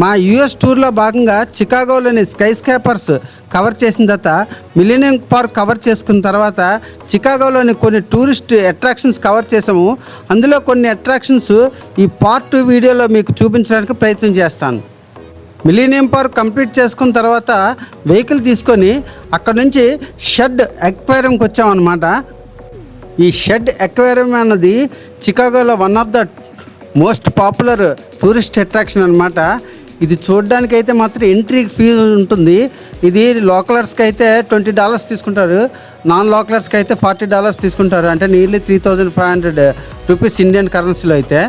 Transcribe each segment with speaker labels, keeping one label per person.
Speaker 1: మా యూఎస్ టూర్లో భాగంగా చికాగోలోని స్కై స్కేపర్స్ కవర్ చేసిన తర్వాత మిలీనియం పార్క్ కవర్ చేసుకున్న తర్వాత చికాగోలోని కొన్ని టూరిస్ట్ అట్రాక్షన్స్ కవర్ చేసాము. అందులో కొన్ని అట్రాక్షన్స్ ఈ పార్ట్ 2 వీడియోలో మీకు చూపించడానికి ప్రయత్నం చేస్తాను. మిలీనియం పార్క్ కంప్లీట్ చేసుకున్న తర్వాత వెహికల్ తీసుకొని అక్కడ నుంచి షెడ్ అక్వేరియంకి వచ్చామన్నమాట. ఈ షెడ్ అక్వేరియం అన్నది చికాగోలో one of the most popular tourist attraction అనమాట. ఇది చూడడానికి అయితే మాత్రం ఎంట్రీ ఫీ ఉంటుంది. ఇది లోకలర్స్కి అయితే $20 తీసుకుంటారు, నాన్ లోకలర్స్కి అయితే $40 తీసుకుంటారు. అంటే నియర్లీ 3,500 రూపీస్ ఇండియన్ కరెన్సీలో అయితే.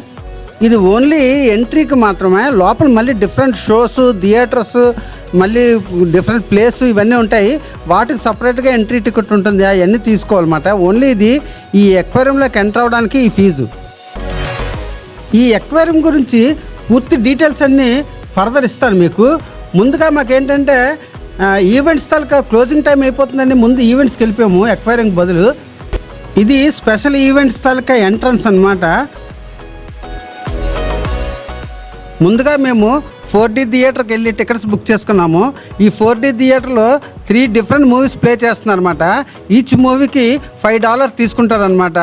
Speaker 1: ఇది ఓన్లీ ఎంట్రీకి మాత్రమే. లోపల మళ్ళీ డిఫరెంట్ షోస్, థియేటర్స్, మళ్ళీ డిఫరెంట్ ప్లేస్ ఇవన్నీ ఉంటాయి. వాటికి సపరేట్గా ఎంట్రీ టికెట్ ఉంటుంది, అవన్నీ తీసుకోవాలన్నమాట. ఓన్లీ ఇది ఈ అక్వేరియంలోకి ఎంటర్ అవ్వడానికి ఈ ఫీజు. ఈ అక్వేరియం గురించి పూర్తి డీటెయిల్స్ అన్నీ ఫర్దర్ ఇస్తాను మీకు. ముందుగా మాకేంటంటే ఈవెంట్స్ తాలూకా క్లోజింగ్ టైం అయిపోతుందండి. ముందు ఈవెంట్స్కి వెళ్ళిపోయాము అక్వేరియంకి బదులు. ఇది స్పెషల్ ఈవెంట్స్ తాలూకా ఎంట్రన్స్ అన్నమాట. ముందుగా మేము 4D థియేటర్కి వెళ్ళి టికెట్స్ బుక్ చేసుకున్నాము. ఈ 4D థియేటర్లో 3 డిఫరెంట్ మూవీస్ ప్లే చేస్తున్నారు అనమాట. ఈచ్ మూవీకి $5 తీసుకుంటారనమాట.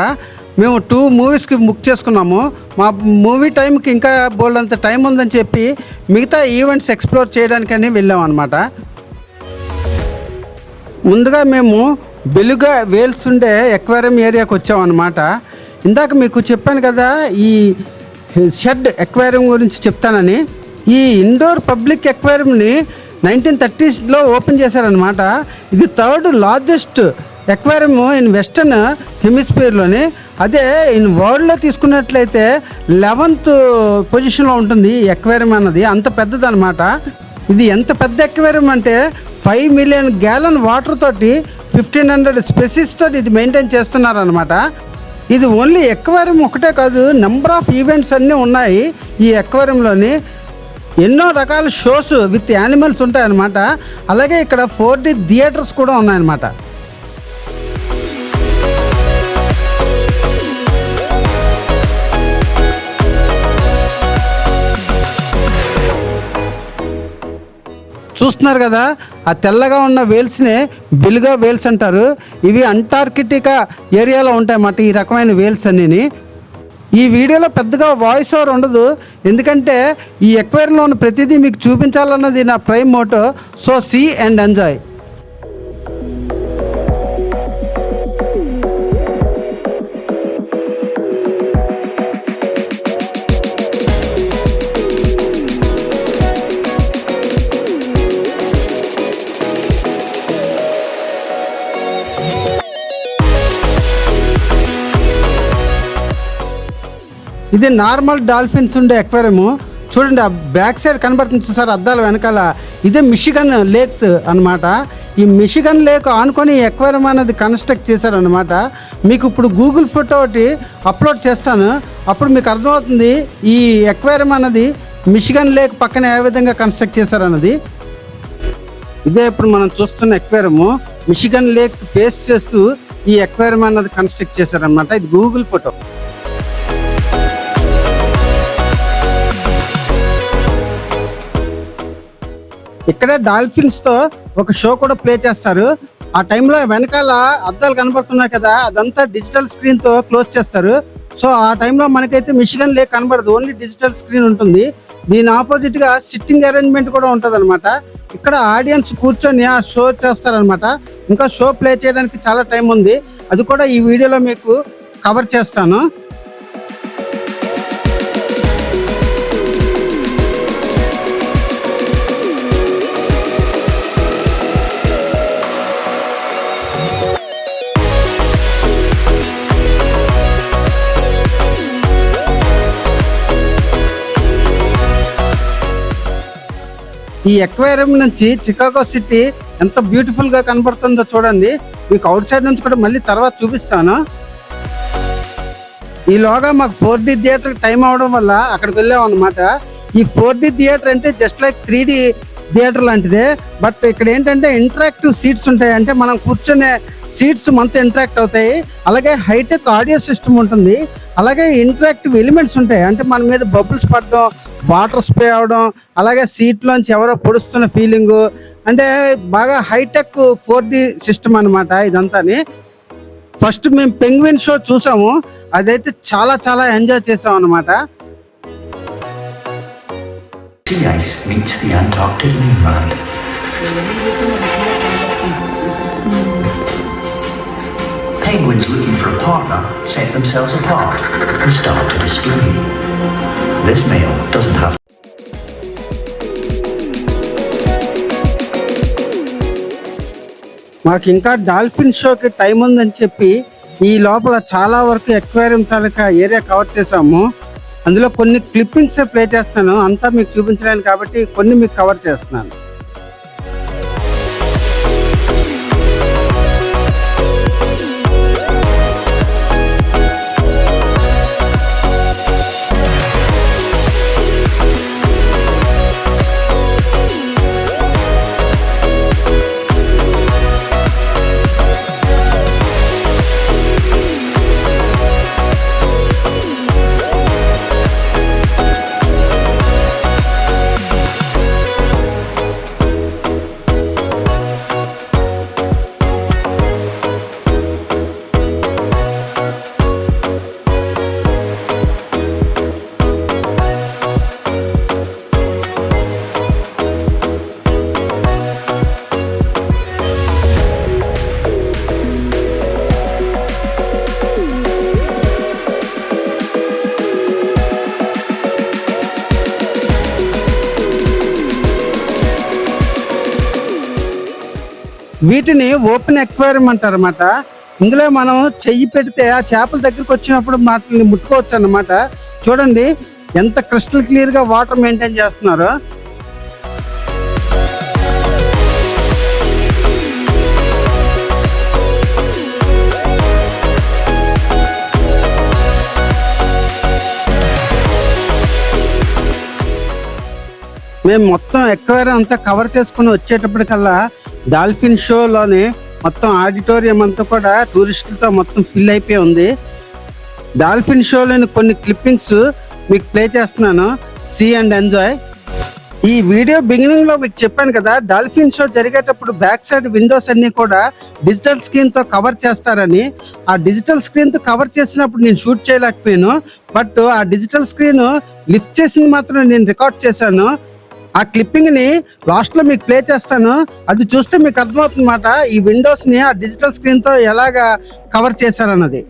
Speaker 1: మేము 2 మూవీస్కి బుక్ చేసుకున్నాము. మా మూవీ టైంకి ఇంకా బోల్డ్ అంత టైం ఉందని చెప్పి మిగతా ఈవెంట్స్ ఎక్స్ప్లోర్ చేయడానికని వెళ్ళాం అనమాట. ముందుగా మేము బెలుగా వేల్స్ ఉండే అక్వేరియం ఏరియాకి వచ్చామన్నమాట. ఇందాక మీకు చెప్పాను కదా ఈ షెడ్ అక్వేరియం గురించి చెప్తానని. ఈ ఇండోర్ పబ్లిక్ అక్వేరియంని 1930sలో ఓపెన్ చేశారనమాట. ఇది 3rd largest aquarium in western హెమిస్ఫియర్లోని. అదే ఇన్ వరల్డ్లో తీసుకున్నట్లయితే 11th పొజిషన్లో ఉంటుంది ఈ అక్వేరియం అన్నది. అంత పెద్దదన్నమాట. ఇది ఎంత పెద్ద అక్వేరియం అంటే 5 మిలియన్ గ్యాలన్ వాటర్ తోటి 1500 స్పెసీస్ తోటి ఇది మెయింటైన్ చేస్తున్నారనమాట. ఇది ఓన్లీ అక్వేరియం ఒకటే కాదు, నెంబర్ ఆఫ్ ఈవెంట్స్ అన్నీ ఉన్నాయి ఈ అక్వేరియంలోని. ఎన్నో రకాల షోస్ విత్ యానిమల్స్ ఉంటాయన్నమాట. అలాగే ఇక్కడ 4D థియేటర్స్ కూడా ఉన్నాయన్నమాట. చూస్తున్నారు కదా, ఆ తెల్లగా ఉన్న వేల్స్నే బెలుగా వేల్స్ అంటారు. ఇవి అంటార్కిటికా ఏరియాలో ఉంటాయన్నమాట ఈ రకమైన వేల్స్ అన్నీ. ఈ వీడియోలో పెద్దగా వాయిస్ ఓవర్ ఉండదు, ఎందుకంటే ఈ అక్వేరియంలో ఉన్న ప్రతిదీ మీకు చూపించాలన్నది నా prime motto. So see and enjoy. ఇది నార్మల్ డాల్ఫిన్స్ ఉండే అక్వేరియం. చూడండి, ఆ బ్యాక్ సైడ్ కనబడుతుంది చూసారు అద్దాల వెనకాల, ఇదే మిషిగన్ లేక్ అనమాట. ఈ మిషిగన్ లేక్ ఆనుకొని ఈ అక్వేరియం అనేది కన్స్ట్రక్ట్ చేశారనమాట. మీకు ఇప్పుడు గూగుల్ ఫోటో ఒకటి అప్లోడ్ చేస్తాను, అప్పుడు మీకు అర్థమవుతుంది ఈ అక్వేరియం అన్నది మిషిగన్ లేక్ పక్కన ఏ విధంగా కన్స్ట్రక్ట్ చేశారన్నది. ఇదే ఇప్పుడు మనం చూస్తున్న అక్వేరియం. మిషిగన్ లేక్ ఫేస్ చేస్తూ ఈ అక్వేరియం అన్నది కన్స్ట్రక్ట్ చేశారనమాట. ఇది గూగుల్ ఫోటో. ఇక్కడే డాల్ఫిన్స్తో ఒక షో కూడా ప్లే చేస్తారు. ఆ టైంలో వెనకాల అద్దాలు కనబడుతున్నాయి కదా, అదంతా డిజిటల్ స్క్రీన్తో క్లోజ్ చేస్తారు. సో ఆ టైంలో మనకైతే మిషిగన్ లేక్ కనబడదు, ఓన్లీ డిజిటల్ స్క్రీన్ ఉంటుంది. దీని ఆపోజిట్గా సిట్టింగ్ అరేంజ్మెంట్ కూడా ఉంటుంది అనమాట. ఇక్కడ ఆడియన్స్ కూర్చొని ఆ షో చేస్తారనమాట. ఇంకా షో ప్లే చేయడానికి చాలా టైం ఉంది, అది కూడా ఈ వీడియోలో మీకు కవర్ చేస్తాను. ఈ అక్వేరియం నుంచి చికాగో సిటీ ఎంత బ్యూటిఫుల్గా కనబడుతుందో చూడండి. మీకు అవుట్ సైడ్ నుంచి కూడా మళ్ళీ తర్వాత చూపిస్తాను. ఈలోగా మాకు 4D థియేటర్ టైం అవడం వల్ల అక్కడికి వెళ్ళాం అనమాట. ఈ 4D థియేటర్ అంటే జస్ట్ లైక్ 3D థియేటర్ లాంటిదే. బట్ ఇక్కడ ఏంటంటే ఇంటరాక్టివ్ సీట్స్ ఉంటాయి, అంటే మనం కూర్చునే సీట్స్ మనతో ఇంటరాక్ట్ అవుతాయి. అలాగే హైటెక్ ఆడియో సిస్టమ్ ఉంటుంది. అలాగే ఇంటరాక్టివ్ ఎలిమెంట్స్ ఉంటాయి, అంటే మన మీద బబుల్స్ పడడం, వాటర్ స్ప్రే అవడం, అలాగే సీట్లోంచి ఎవరో పొడుస్తున్న ఫీలింగు, అంటే బాగా హైటెక్ 4D సిస్టమ్ అనమాట ఇదంతాని. ఫస్ట్ మేము పెంగ్విన్ షో చూసాము, అదైతే చాలా చాలా ఎంజాయ్ చేసాం అనమాట.
Speaker 2: Sea ice meets the Antarctic mainland. Penguins looking for a partner set themselves apart and start to display. This male doesn't have.
Speaker 1: మాకు ఇంకా డాల్ఫిన్ షోకి టైం ఉందని చెప్పి ఈ లోపల చాలా వరకు ఎక్వేరియం తాలూకా ఏరియా కవర్ చేసాము. అందులో కొన్ని క్లిప్పింగ్స్ ప్లే చేస్తాను, అంతా మీకు చూపించలేను కాబట్టి కొన్ని మీకు కవర్ చేస్తున్నాను. వీటిని ఓపెన్ ఎక్వేరియం అంటారు అన్నమాట. ఇందులో మనం చెయ్యి పెడితే ఆ చేపల దగ్గరికి వచ్చినప్పుడు వాటిని ముట్టుకోవచ్చు అన్నమాట. చూడండి ఎంత క్రిస్టల్ క్లియర్గా వాటర్ మెయింటైన్ చేస్తున్నారో. మేము మొత్తం ఎక్వేరియం అంతా కవర్ చేసుకుని వచ్చేటప్పటికల్లా డాల్ఫిన్ షోలోని మొత్తం ఆడిటోరియం అంతా కూడా టూరిస్టులతో మొత్తం ఫిల్ అయిపోయి ఉంది. డాల్ఫిన్ షోలోని కొన్ని క్లిప్పింగ్స్ మీకు ప్లే చేస్తున్నాను, సీ అండ్ ఎంజాయ్. ఈ వీడియో బిగినింగ్లో మీకు చెప్పాను కదా, డాల్ఫిన్ షో జరిగేటప్పుడు బ్యాక్ సైడ్ విండోస్ అన్నీ కూడా డిజిటల్ స్క్రీన్తో కవర్ చేస్తారని. ఆ డిజిటల్ స్క్రీన్తో కవర్ చేసినప్పుడు నేను షూట్ చేయలేకపోయాను, బట్ ఆ డిజిటల్ స్క్రీన్ లిఫ్ట్ చేసింది మాత్రం నేను రికార్డ్ చేశాను. ఆ క్లిప్పింగ్ని లాస్ట్లో మీకు ప్లే చేస్తాను, అది చూస్తే మీకు అర్థమవుతుందన్నమాట ఈ విండోస్ని ఆ డిజిటల్ స్క్రీన్తో ఎలాగా కవర్ చేశారన్నది.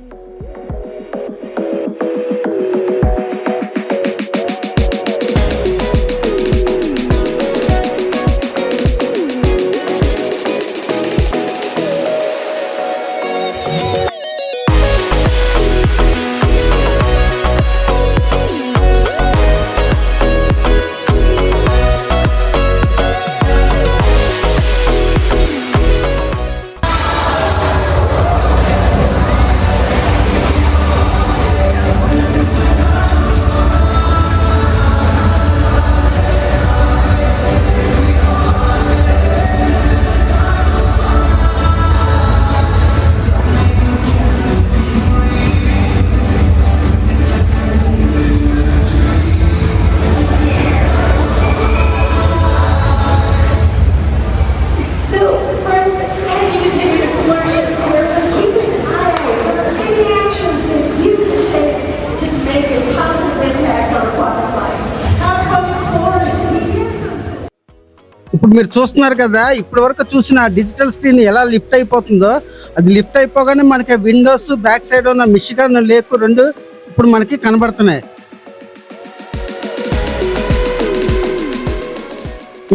Speaker 1: ఇప్పుడు మీరు చూస్తున్నారు కదా, ఇప్పటి వరకు చూసిన డిజిటల్ స్క్రీన్ ఎలా లిఫ్ట్ అయిపోతుందో, అది లిఫ్ట్ అయిపోగానే మనకి విండోస్ బ్యాక్ సైడ్ ఉన్న మిషిగన్ లేక్ రెండు ఇప్పుడు మనకి కనబడుతున్నాయి.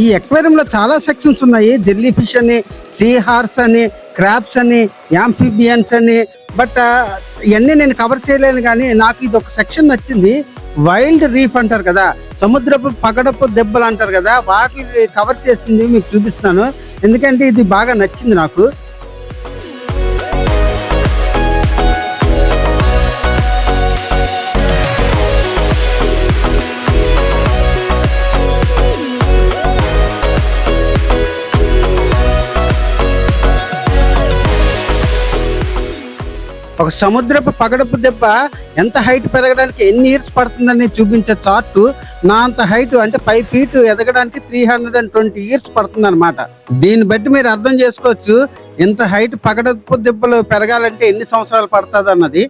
Speaker 1: ఈ ఎక్వేరియంలో చాలా సెక్షన్స్ ఉన్నాయి. జెల్లీ ఫిష్ అని, సీ హార్స్ అని, క్రాబ్స్ అని, యాంఫిబియన్స్ అని, బట్ ఇవన్నీ నేను కవర్ చేయలేను. కానీ నాకు ఇది ఒక సెక్షన్ నచ్చింది, వైల్డ్ రీఫ్ అంటారు కదా, సముద్రపు పగడపు దెబ్బలు అంటారు కదా, వాటికి కవర్ చేసింది మీకు చూపిస్తాను, ఎందుకంటే ఇది బాగా నచ్చింది నాకు. ఒక సముద్రపు పగడపు దెబ్బ ఎంత హైట్ పెరగడానికి ఎన్ని ఇయర్స్ పడుతుందని చూపించే చార్టు నా అంత హైట్ అంటే 5 feet ఎదగడానికి 320 years పడుతుంది అనమాట. దీన్ని బట్టి మీరు అర్థం చేసుకోవచ్చు ఇంత హైట్ పగడపు దెబ్బలు పెరగాలంటే ఎన్ని సంవత్సరాలు పడుతుంది అన్నది.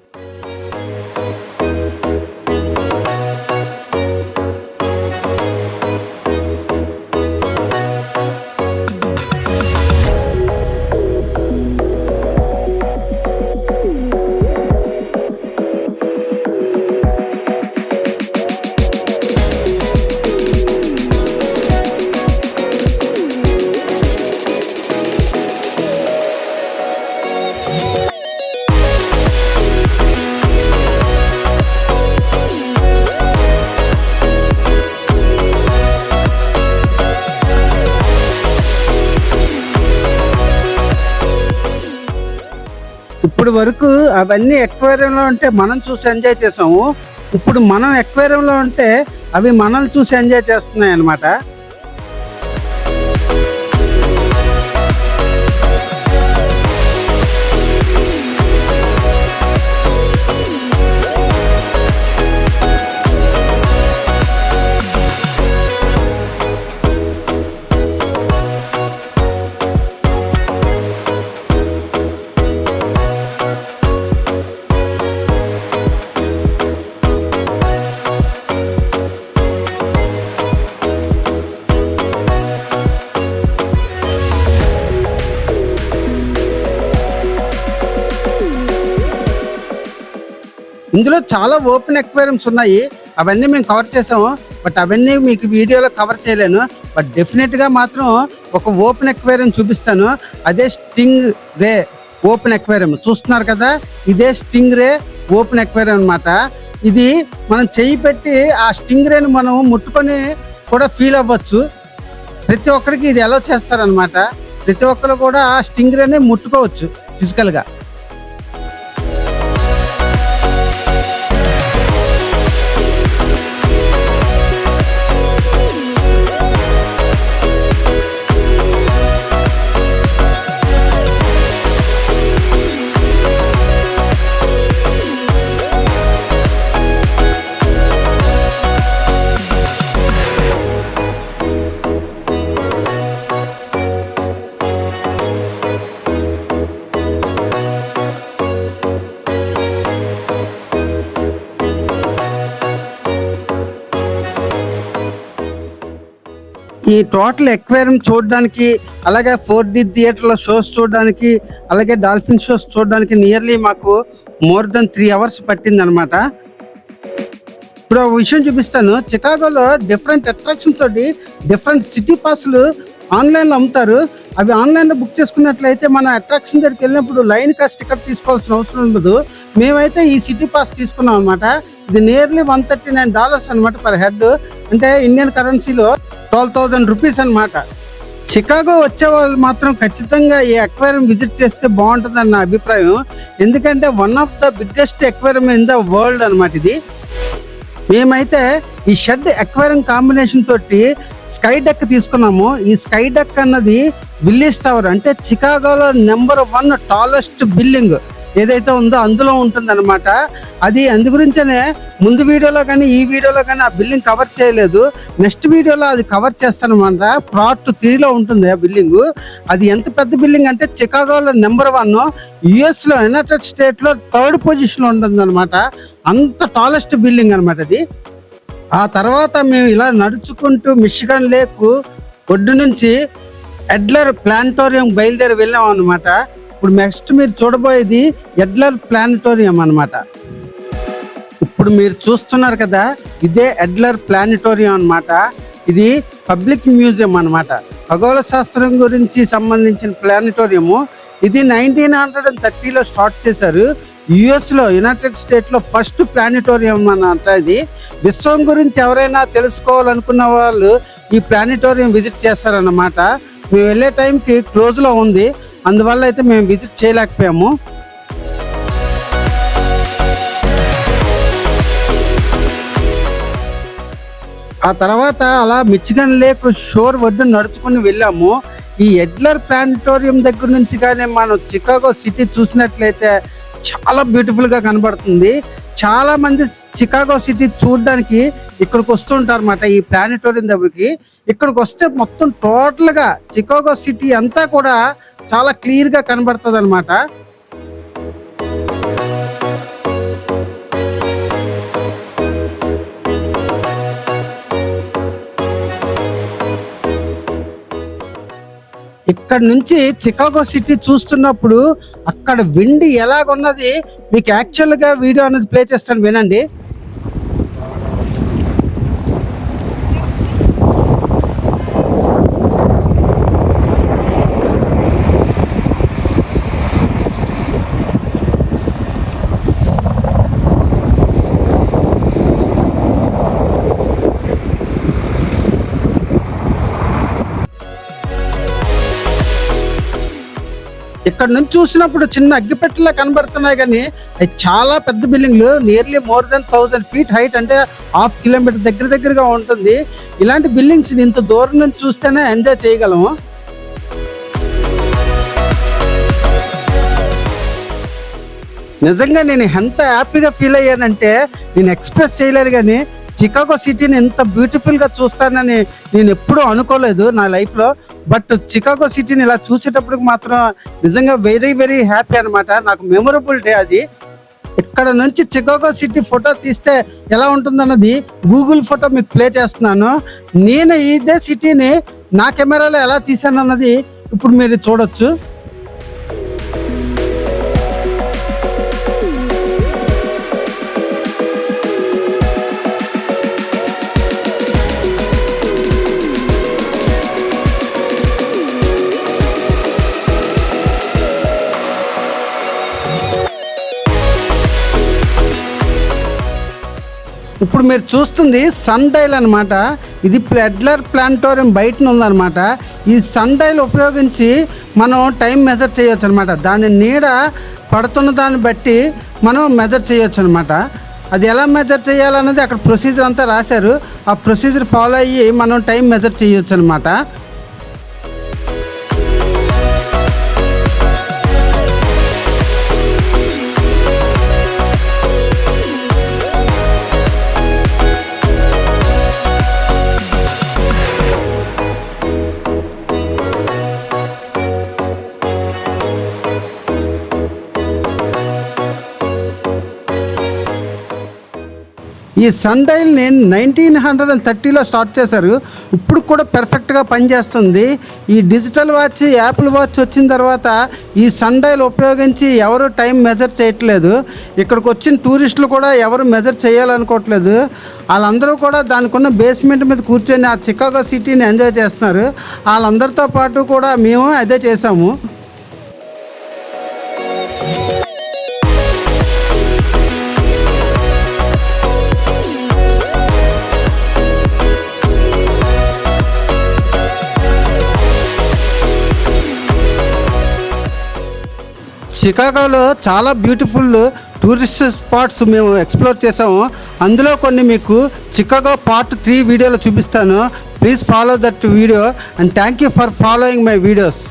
Speaker 1: ఇప్పుడు వరకు అవన్నీ ఎక్వేరియంలో ఉంటే మనం చూసి ఎంజాయ్ చేసాము. ఇప్పుడు మనం ఎక్వేరియంలో ఉంటే అవి మనల్ని చూసి ఎంజాయ్ చేస్తున్నాయి అన్నమాట. ఇందులో చాలా ఓపెన్ ఎక్వేరియంస్ ఉన్నాయి. అవన్నీ మేము కవర్ చేసాము. బట్ అవన్నీ మీకు వీడియోలో కవర్ చేయలేను. బట్ డెఫినెట్గా మాత్రం ఒక ఓపెన్ ఎక్వేరియం చూపిస్తాను. అదే స్టింగ్ రే ఓపెన్ ఎక్వేరియం చూస్తున్నారు కదా, ఇదే స్టింగ్ రే ఓపెన్ ఎక్వేరియం అనమాట. ఇది మనం చెయ్యి పెట్టి ఆ స్టింగ్ రేని మనం ముట్టుకొని కూడా ఫీల్ అవ్వచ్చు. ప్రతి ఒక్కరికి ఇది అలౌ చేస్తారనమాట. ప్రతి ఒక్కరు కూడా ఆ స్టింగ్ రేని ముట్టుకోవచ్చు ఫిజికల్గా. ఈ టోటల్ ఎక్వేరియం చూడడానికి, అలాగే 4D థియేటర్లో షోస్ చూడడానికి, అలాగే డాల్ఫిన్ షోస్ చూడడానికి నియర్లీ మాకు మోర్ దెన్ 3 hours పట్టింది అనమాట. ఇప్పుడు ఒక విషయం చూపిస్తాను. చికాగోలో డిఫరెంట్ అట్రాక్షన్ తోటి డిఫరెంట్ సిటీ పాస్లు ఆన్లైన్లో అమ్ముతారు. అవి ఆన్లైన్లో బుక్ చేసుకున్నట్లయితే మన అట్రాక్షన్ దగ్గరికి వెళ్ళినప్పుడు లైన్ కాస్ట్ టికెట్ తీసుకోవాల్సిన అవసరం ఉండదు. మేమైతే ఈ సిటీ పాస్ తీసుకున్నాం అనమాట. ఇది నియర్లీ $139 అనమాట పర్ హెడ్. అంటే ఇండియన్ కరెన్సీలో 12,000 రూపీస్ అనమాట. చికాగో వచ్చే వాళ్ళు మాత్రం ఖచ్చితంగా ఈ అక్వేరియం విజిట్ చేస్తే బాగుంటుందని నా అభిప్రాయం. ఎందుకంటే one of the biggest aquarium in the world అనమాట ఇది. మేమైతే ఈ షెడ్ అక్వేరియం కాంబినేషన్ తోటి స్కై డెక్ తీసుకున్నాము. ఈ స్కై డెక్ అన్నది విల్లీస్ టవర్ అంటే చికాగోలో నెంబర్ 1 టాలెస్ట్ బిల్డింగ్ ఏదైతే ఉందో అందులో ఉంటుంది అనమాట. అది అందు గురించనే ముందు వీడియోలో కానీ ఈ వీడియోలో కానీ ఆ బిల్డింగ్ కవర్ చేయలేదు. నెక్స్ట్ వీడియోలో అది కవర్ చేస్తానమాట. Part 3లో ఉంటుంది ఆ బిల్డింగ్. అది ఎంత పెద్ద బిల్డింగ్ అంటే చికాగోలో నెంబర్ 1, యుఎస్లో యునైటెడ్ స్టేట్లో 3rd పొజిషన్లో ఉంటుంది అనమాట. అంత టాలెస్ట్ బిల్డింగ్ అనమాట అది. ఆ తర్వాత మేము ఇలా నడుచుకుంటూ మిషిగన్ లేక్ ఒడ్డు నుంచి ఎడ్లర్ ప్లానిటోరియం బయలుదేరి వెళ్ళాం అనమాట. ఇప్పుడు నెక్స్ట్ మీరు చూడబోయేది ఎడ్లర్ ప్లానిటోరియం అనమాట. ఇప్పుడు మీరు చూస్తున్నారు కదా, ఇదే ఎడ్లర్ ప్లానిటోరియం అనమాట. ఇది పబ్లిక్ మ్యూజియం అనమాట. ఖగోళ శాస్త్రం గురించి సంబంధించిన ప్లానిటోరియము. ఇది 1930లో స్టార్ట్ చేశారు. యుఎస్లో యునైటెడ్ స్టేట్లో ఫస్ట్ ప్లానిటోరియం అన్నమాట. ఇది విశ్వం గురించి ఎవరైనా తెలుసుకోవాలనుకున్న వాళ్ళు ఈ ప్లానిటోరియం విజిట్ చేస్తారన్నమాట. మేము వెళ్ళే టైంకి క్లోజ్లో ఉంది, అందువల్ల అయితే మేము విజిట్ చేయలేకపోయాము. ఆ తర్వాత అలా మిచిగన్ లేక్ షోర్ వద్ద నడుచుకుని వెళ్ళాము. ఈ ఎడ్లర్ ప్లానిటోరియం దగ్గర నుంచి కానీ మనం చికాగో సిటీ చూసినట్లయితే చాలా బ్యూటిఫుల్గా కనబడుతుంది. చాలామంది చికాగో సిటీ చూడడానికి ఇక్కడికి వస్తుంటారు అన్నమాట. ఈ ప్లానెటోరియం దగ్గరికి ఇక్కడికి వస్తే మొత్తం టోటల్గా చికాగో సిటీ అంతా కూడా చాలా క్లియర్గా కనబడుతుంది అనమాట. ఇక్కడ నుంచి చికాగో సిటీ చూస్తున్నప్పుడు అక్కడ విండ్ ఎలాగున్నది మీకు యాక్చువల్గా వీడియో అనేది ప్లే చేస్తాను, వినండి. ఇక్కడ నుంచి చూసినప్పుడు చిన్న అగ్గిపెట్టెలా కనబడుతున్నాయి, కానీ అవి చాలా పెద్ద బిల్డింగ్లు. Nearly more than 1000 feet height, అంటే 1/2 kilometer దగ్గరగా ఉంటుంది. ఇలాంటి బిల్డింగ్స్ ఇంత దూరం నుంచి చూస్తేనే ఎంజాయ్ చేయగలము. నిజంగా నేను ఎంత హ్యాపీగా ఫీల్ అయ్యానంటే నేను ఎక్స్ప్రెస్ చేయలేను. కానీ చికాగో సిటీని ఎంత బ్యూటిఫుల్గా చూస్తానని నేను ఎప్పుడూ అనుకోలేదు నా లైఫ్లో. బట్ చికాగో సిటీని ఇలా చూసేటప్పటికి మాత్రం నిజంగా వెరీ వెరీ హ్యాపీ అనమాట. నాకు మెమొరబుల్ డే అది. ఇక్కడ నుంచి చికాగో సిటీ ఫోటో తీస్తే ఎలా ఉంటుందన్నది గూగుల్ ఫోటో మీకు ప్లే చేస్తున్నాను. నేను ఇదే సిటీని నా కెమెరాలో ఎలా తీసాను అన్నది ఇప్పుడు మీరు చూడొచ్చు. ఇప్పుడు మీరు చూస్తుంది సన్ డైల్ అనమాట. ఇది అడ్లర్ ప్లానెటోరియం బయటన ఉందన్నమాట. ఈ సన్ డైల్ ఉపయోగించి మనం టైం మెజర్ చేయొచ్చు అనమాట. దాని నీడ పడుతున్న దాన్ని బట్టి మనం మెజర్ చేయొచ్చు అనమాట. అది ఎలా మెజర్ చేయాలన్నది అక్కడ ప్రొసీజర్ అంతా రాశారు. ఆ ప్రొసీజర్ ఫాలో అయ్యి మనం టైం మెజర్ చేయొచ్చు అనమాట. ఈ సన్ డైల్ నేను 1930లో స్టార్ట్ చేశారు. ఇప్పుడు కూడా పెర్ఫెక్ట్గా పనిచేస్తుంది. ఈ డిజిటల్ వాచ్, యాపిల్ వాచ్ వచ్చిన తర్వాత ఈ సన్ డైల్ ఉపయోగించి ఎవరు టైం మెజర్ చేయట్లేదు. ఇక్కడికి వచ్చిన టూరిస్టులు కూడా ఎవరు మెజర్ చేయాలనుకోవట్లేదు. వాళ్ళందరూ కూడా దానికి ఉన్న బేస్మెంట్ మీద కూర్చొని ఆ చికాగో సిటీని ఎంజాయ్ చేస్తున్నారు. వాళ్ళందరితో పాటు కూడా మేము అదే చేసాము. చికాగోలో చాలా బ్యూటిఫుల్ టూరిస్ట్ స్పాట్స్ మేము ఎక్స్ప్లోర్ చేసాము. అందులో కొన్ని మీకు చికాగో పార్ట్ 3 వీడియోలో చూపిస్తాను. Please follow that video and thank you for following my videos.